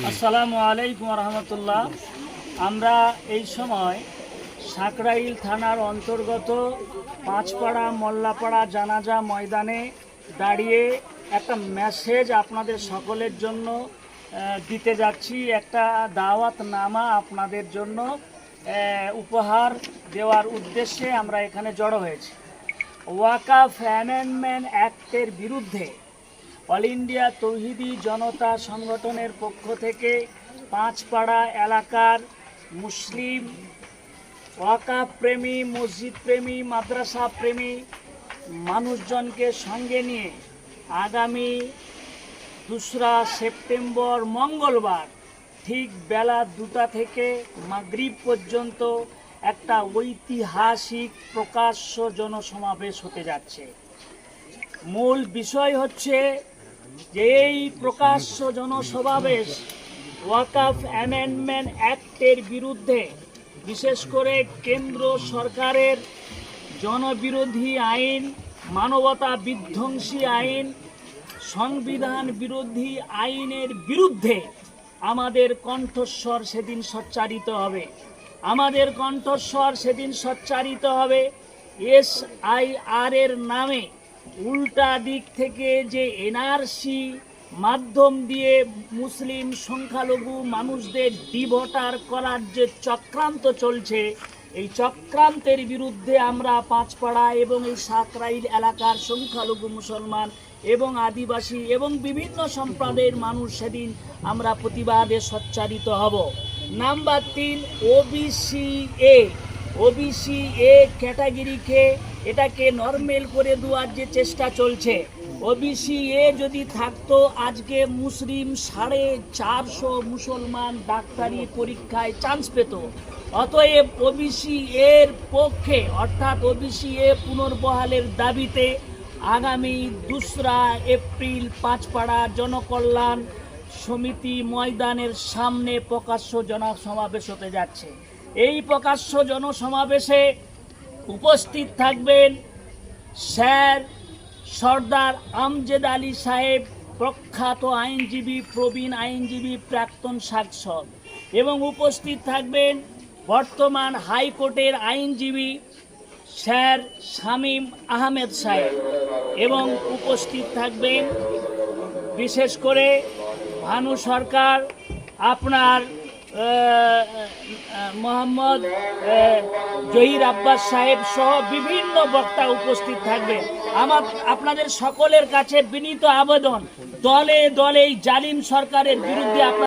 আসসালামু আলাইকুম রহমতুল্লাহ। আমরা এই সময় সাকরাইল থানার অন্তর্গত পাঁচপাড়া মোল্লাপাড়া জানাজা ময়দানে দাঁড়িয়ে একটা মেসেজ আপনাদের সকলের জন্য দিতে যাচ্ছি। একটা দাওয়াতনামা আপনাদের জন্য উপহার দেওয়ার উদ্দেশ্যে আমরা এখানে জড়ো হয়েছি। ওয়াকাফ অ্যামেন্ডমেন্ট অ্যাক্টের বিরুদ্ধে অল ইন্ডিয়া তৌহিদি জনতা সংগঠনের পক্ষ থেকে পাঁচপাড়া এলাকার মুসলিম ওয়াকাফ প্রেমী, মসজিদ প্রেমী, মাদ্রাসা প্রেমী মানুষজনকে সঙ্গে নিয়ে আগামী 2রা সেপ্টেম্বর মঙ্গলবার ঠিক বেলা 2টা থেকে মাগরিব পর্যন্ত একটা ঐতিহাসিক প্রকাশ্য জনসমাবেশ হতে যাচ্ছে। মূল বিষয় হচ্ছে যে এই প্রকাশ্য জনসমাবেশ ওয়াকাফ অ্যামেন্ডমেন্ট অ্যাক্টের বিরুদ্ধে, বিশেষ করে কেন্দ্র সরকারের জনবিরোধী আইন, মানবতা বিধ্বংসী আইন, সংবিধান বিরোধী আইনের বিরুদ্ধে আমাদের কণ্ঠস্বর সেদিন সোচ্চারিত হবে। আমাদের কণ্ঠস্বর সেদিন সোচ্চারিত হবে। SIR এর নামে উল্টা দিক থেকে যে NRC মাধ্যম দিয়ে মুসলিম সংখ্যালঘু মানুষদের ডিভোটার করার যে চক্রান্ত চলছে, এই চক্রান্তের বিরুদ্ধে আমরা পাঁচপাড়া এবং এই সাকরাইল এলাকার সংখ্যালঘু মুসলমান এবং আদিবাসী এবং বিভিন্ন সম্প্রদায়ের মানুষ সেদিন আমরা প্রতিবাদে সোচ্চারিত হব। নাম্বার 3, ওবিসি এ ক্যাটাগরিকে এটাকে নর্মেল করে দেওয়ার যে চেষ্টা চলছে। ওবিসি এ যদি থাকতো আজকে মুসলিম 450 মুসলমান ডাক্তারি পরীক্ষায় চান্স পেত। অতএব ওবিসি এর পক্ষে, অর্থাৎ ওবিসি এ পুনর্বহালের দাবিতে আগামী 2রা এপ্রিল পাঁচপাড়া জনকল্যাণ সমিতি ময়দানের সামনে প্রকাশ্য জনসমাবেশ হতে যাচ্ছে। এই প্রকাশ্য জনসমাবেশে উপস্থিত থাকবেন স্যার সর্দার আমজেদ আলী সাহেব, প্রখ্যাত আইনজীবী, প্রবীণ আইনজীবী, প্রাক্তন সাংসদ, এবং উপস্থিত থাকবেন বর্তমান হাইকোর্টের আইনজীবী স্যার শামীম আহমেদ সাহেব, এবং উপস্থিত থাকবেন বিশেষ করে ভানু সরকার, আপনার মোহাম্মদ জহির আব্বাস সাহেব সহ বিভিন্ন বক্তা উপস্থিত থাকবেন। আপনাদের সকলের কাছে বিনীত আবেদন, দলে দলে এই জালিম সরকারের বিরুদ্ধে